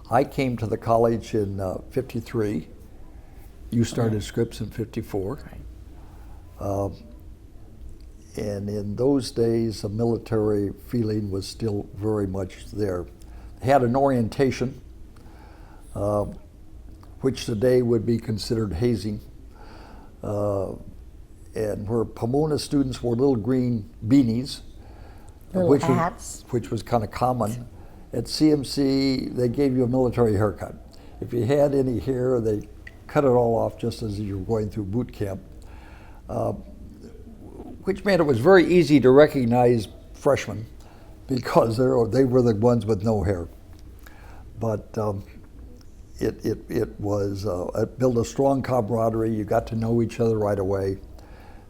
I came to the college in 53. You started Scripps in 54. Right. And in those days, the military feeling was still very much there. They had an orientation, which today would be considered hazing. And where Pomona students wore little green beanies, Little hats. which was kind of common. At CMC, they gave you a military haircut. If you had any hair, they cut it all off just as you were going through boot camp, which made it was very easy to recognize freshmen because they were the ones with no hair. But it built a strong camaraderie. You got to know each other right away.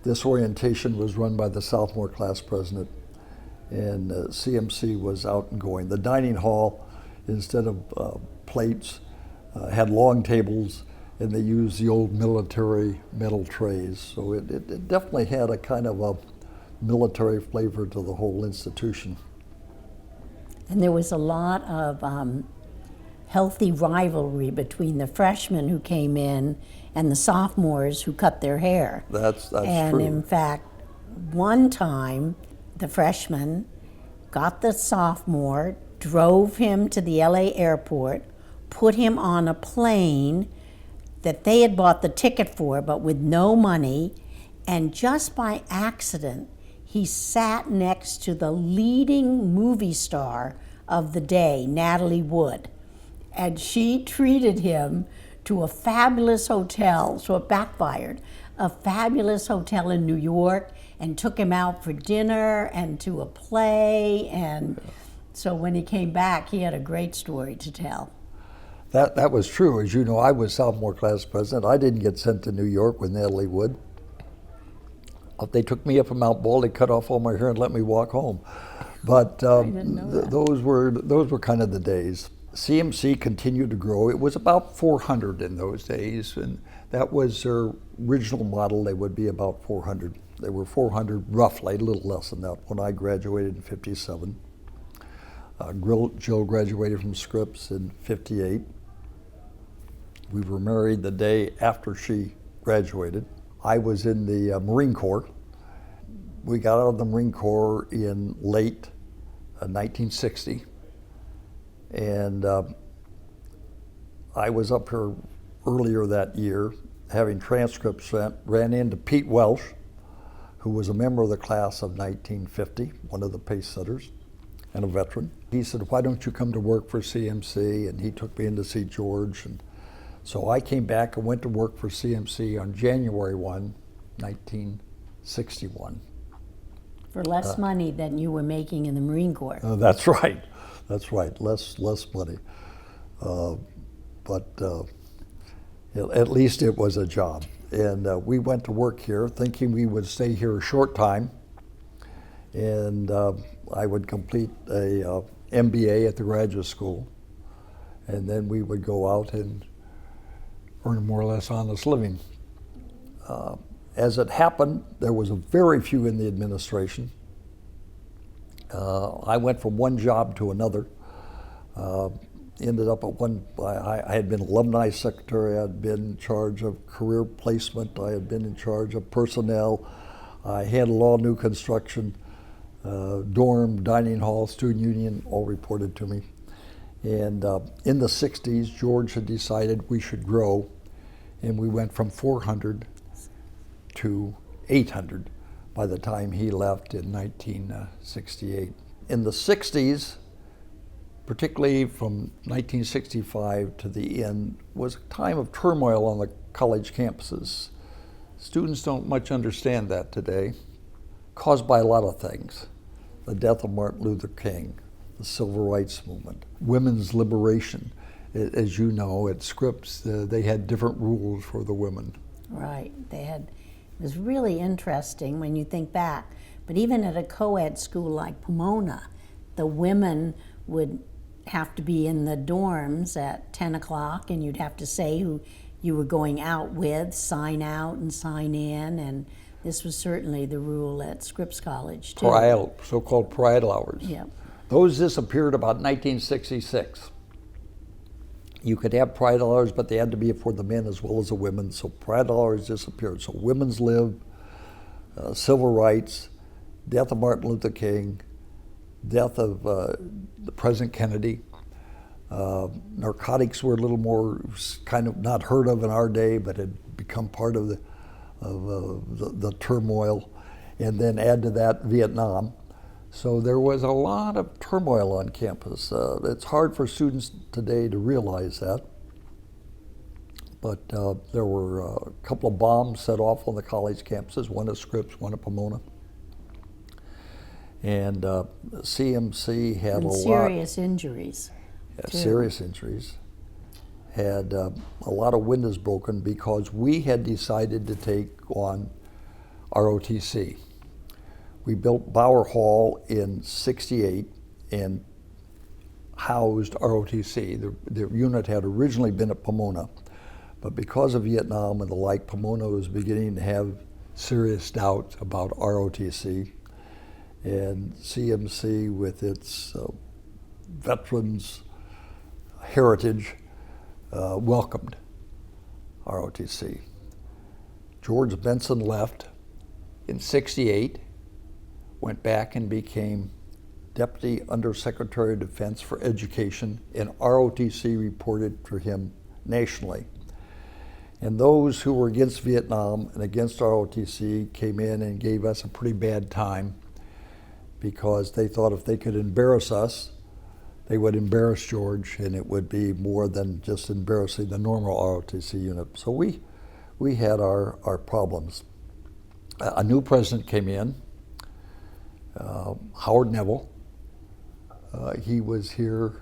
This orientation was run by the sophomore class president, and CMC was out and going. The dining hall, instead of plates, had long tables, and they used the old military metal trays. So it definitely had a kind of a military flavor to the whole institution. And there was a lot of healthy rivalry between the freshmen who came in and the sophomores who cut their hair. That's true. And in fact, one time, the freshman got the sophomore, drove him to the LA airport, put him on a plane that they had bought the ticket for, but with no money, and just by accident, he sat next to the leading movie star of the day, Natalie Wood, and she treated him to a fabulous hotel, so it backfired, a fabulous hotel in New York, and took him out for dinner and to a play, and so when he came back, he had a great story to tell. That was true. As you know, I was sophomore class president. I didn't get sent to New York with Natalie Wood. They took me up from Mount Baldy, cut off all my hair, and let me walk home. But those were kind of the days. CMC continued to grow. It was about 400 in those days, and that was their original model. They would be about 400. They were 400 roughly, a little less than that, when I graduated in 57. Jill graduated from Scripps in 58. We were married the day after she graduated. I was in the Marine Corps. We got out of the Marine Corps in late 1960. And I was up here earlier that year, having transcripts sent, ran into Pete Welsh, who was a member of the class of 1950, one of the pace setters, and a veteran. He said, "Why don't you come to work for CMC?" And he took me in to see George. And so I came back and went to work for CMC on January 1, 1961. For less money than you were making in the Marine Corps. That's right. That's right. Less money. But at least it was a job. And we went to work here thinking we would stay here a short time. And I would complete a MBA at the graduate school. And then we would go out and earn a more or less honest living. As it happened, there was very few in the administration. I went from one job to another. Ended up at I had been alumni secretary, I had been in charge of career placement, I had been in charge of personnel, I handled all new construction, dorm, dining hall, student union, all reported to me. And in the 60s, George had decided we should grow, and we went from 400 to 800 by the time he left in 1968. In the 60s, particularly from 1965 to the end, was a time of turmoil on the college campuses. Students don't much understand that today, caused by a lot of things. The death of Martin Luther King, the Civil Rights Movement, women's liberation. As you know, at Scripps, they had different rules for the women. Right, it was really interesting when you think back. But even at a co-ed school like Pomona, the women would have to be in the dorms at 10 o'clock, and you'd have to say who you were going out with, sign out and sign in, and this was certainly the rule at Scripps College too. So-called parietal hours. Yeah. Those disappeared about 1966. You could have pride hours, but they had to be for the men as well as the women. So pride hours disappeared. So women's lib, civil rights, death of Martin Luther King, death of the President Kennedy. Narcotics were a little more kind of not heard of in our day, but had become part of the turmoil. And then add to that Vietnam. So there was a lot of turmoil on campus. It's hard for students today to realize that. But there were a couple of bombs set off on the college campuses, one at Scripps, one at Pomona. And CMC had a serious injuries. Yeah, serious injuries. Had a lot of windows broken because we had decided to take on ROTC. We built Bauer Hall in '68 and housed ROTC. The unit had originally been at Pomona, but because of Vietnam and the like, Pomona was beginning to have serious doubts about ROTC. And CMC, with its veterans heritage, welcomed ROTC. George Benson left in '68, went back and became Deputy Undersecretary of Defense for Education, and ROTC reported to him nationally. And those who were against Vietnam and against ROTC came in and gave us a pretty bad time because they thought if they could embarrass us, they would embarrass George, and it would be more than just embarrassing the normal ROTC unit. So we had our problems. A new president came in, Howard Neville. He was here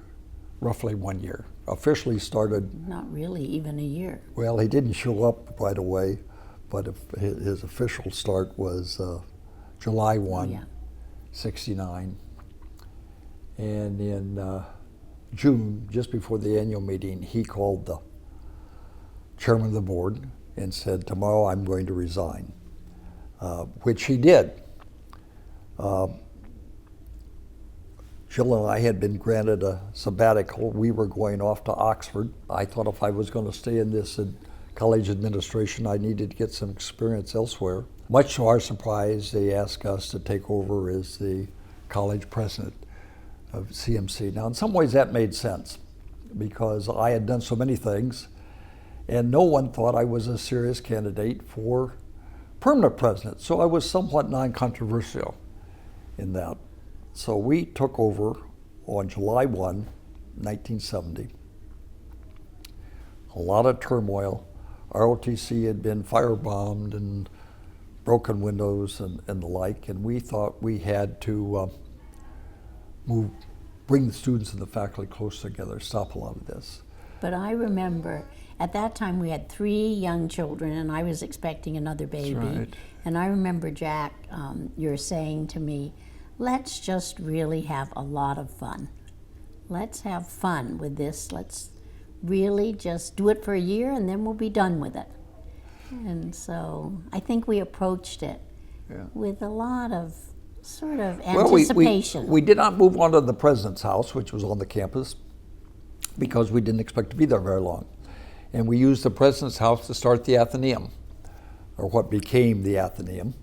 roughly 1 year. Officially started... Not really even a year. Well, he didn't show up right away, but his official start was July 1, '69. And in June, just before the annual meeting, he called the chairman of the board and said, "Tomorrow I'm going to resign," which he did. Jill and I had been granted a sabbatical. We were going off to Oxford. I thought if I was going to stay in this college administration, I needed to get some experience elsewhere. Much to our surprise, they asked us to take over as the college president of CMC. Now, in some ways that made sense because I had done so many things and no one thought I was a serious candidate for permanent president. So I was somewhat non-controversial in that. So we took over on July 1, 1970. A lot of turmoil. ROTC had been firebombed and broken windows and the like, and we thought we had to bring the students and the faculty close together, stop a lot of this. But I remember at that time we had 3 young children and I was expecting another baby. That's right. And I remember, Jack, you're saying to me, let's just really have a lot of fun. Let's have fun with this. Let's really just do it for a year and then we'll be done with it. And so I think we approached it with a lot of sort of anticipation. Well, we did not move on to the president's house, which was on the campus, because we didn't expect to be there very long. And we used the president's house to start the Athenaeum, or what became the Athenaeum.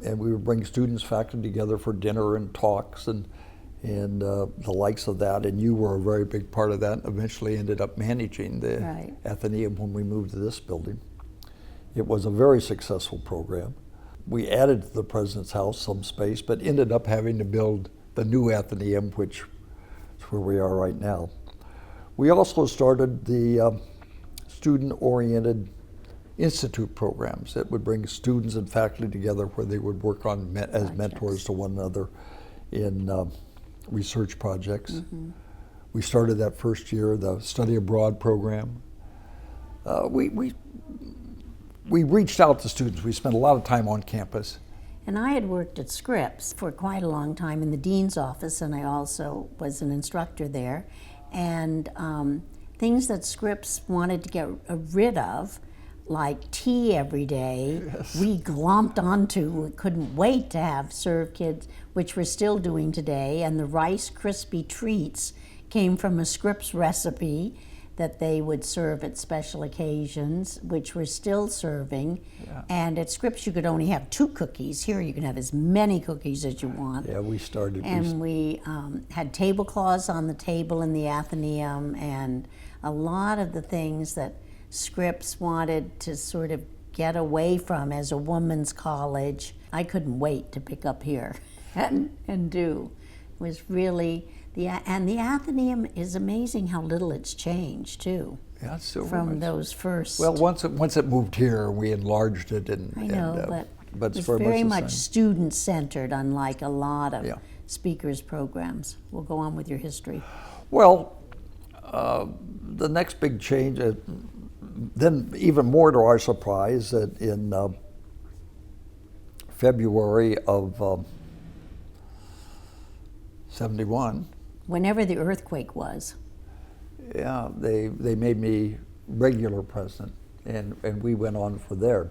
And we would bring students, faculty together for dinner and talks and the likes of that. And you were a very big part of that. Eventually ended up managing the Athenaeum when we moved to this building. It was a very successful program. We added to the president's house some space, but ended up having to build the new Athenaeum, which is where we are right now. We also started the student-oriented institute programs that would bring students and faculty together where they would work on as mentors to one another in research projects. Mm-hmm. We started that first year, the study abroad program. We reached out to students. We spent a lot of time on campus. And I had worked at Scripps for quite a long time in the dean's office, and I also was an instructor there. And things that Scripps wanted to get rid of, like tea every day, we glomped onto. We couldn't wait to have serve kids, which we're still doing today, and the Rice Krispie treats came from a Scripps recipe that they would serve at special occasions, which we're still serving. Yeah. And at Scripps, you could only have 2 cookies. Here, you can have as many cookies as you want. Yeah, we started. And we had tablecloths on the table in the Athenaeum, and a lot of the things that Scripps wanted to sort of get away from as a women's college, I couldn't wait to pick up here and do. It was really, and the Athenaeum is amazing how little it's changed too. Yeah, it's still from remains. those first. Well, once it moved here, we enlarged it, and I know, but it's it's very very much much the same. student-centered, unlike a lot of Yeah. speakers' programs. We'll go on with your history. Well, the next big change, then even more to our surprise, that in February of 71, Whenever the earthquake was, yeah, they made me regular president, and we went on for there.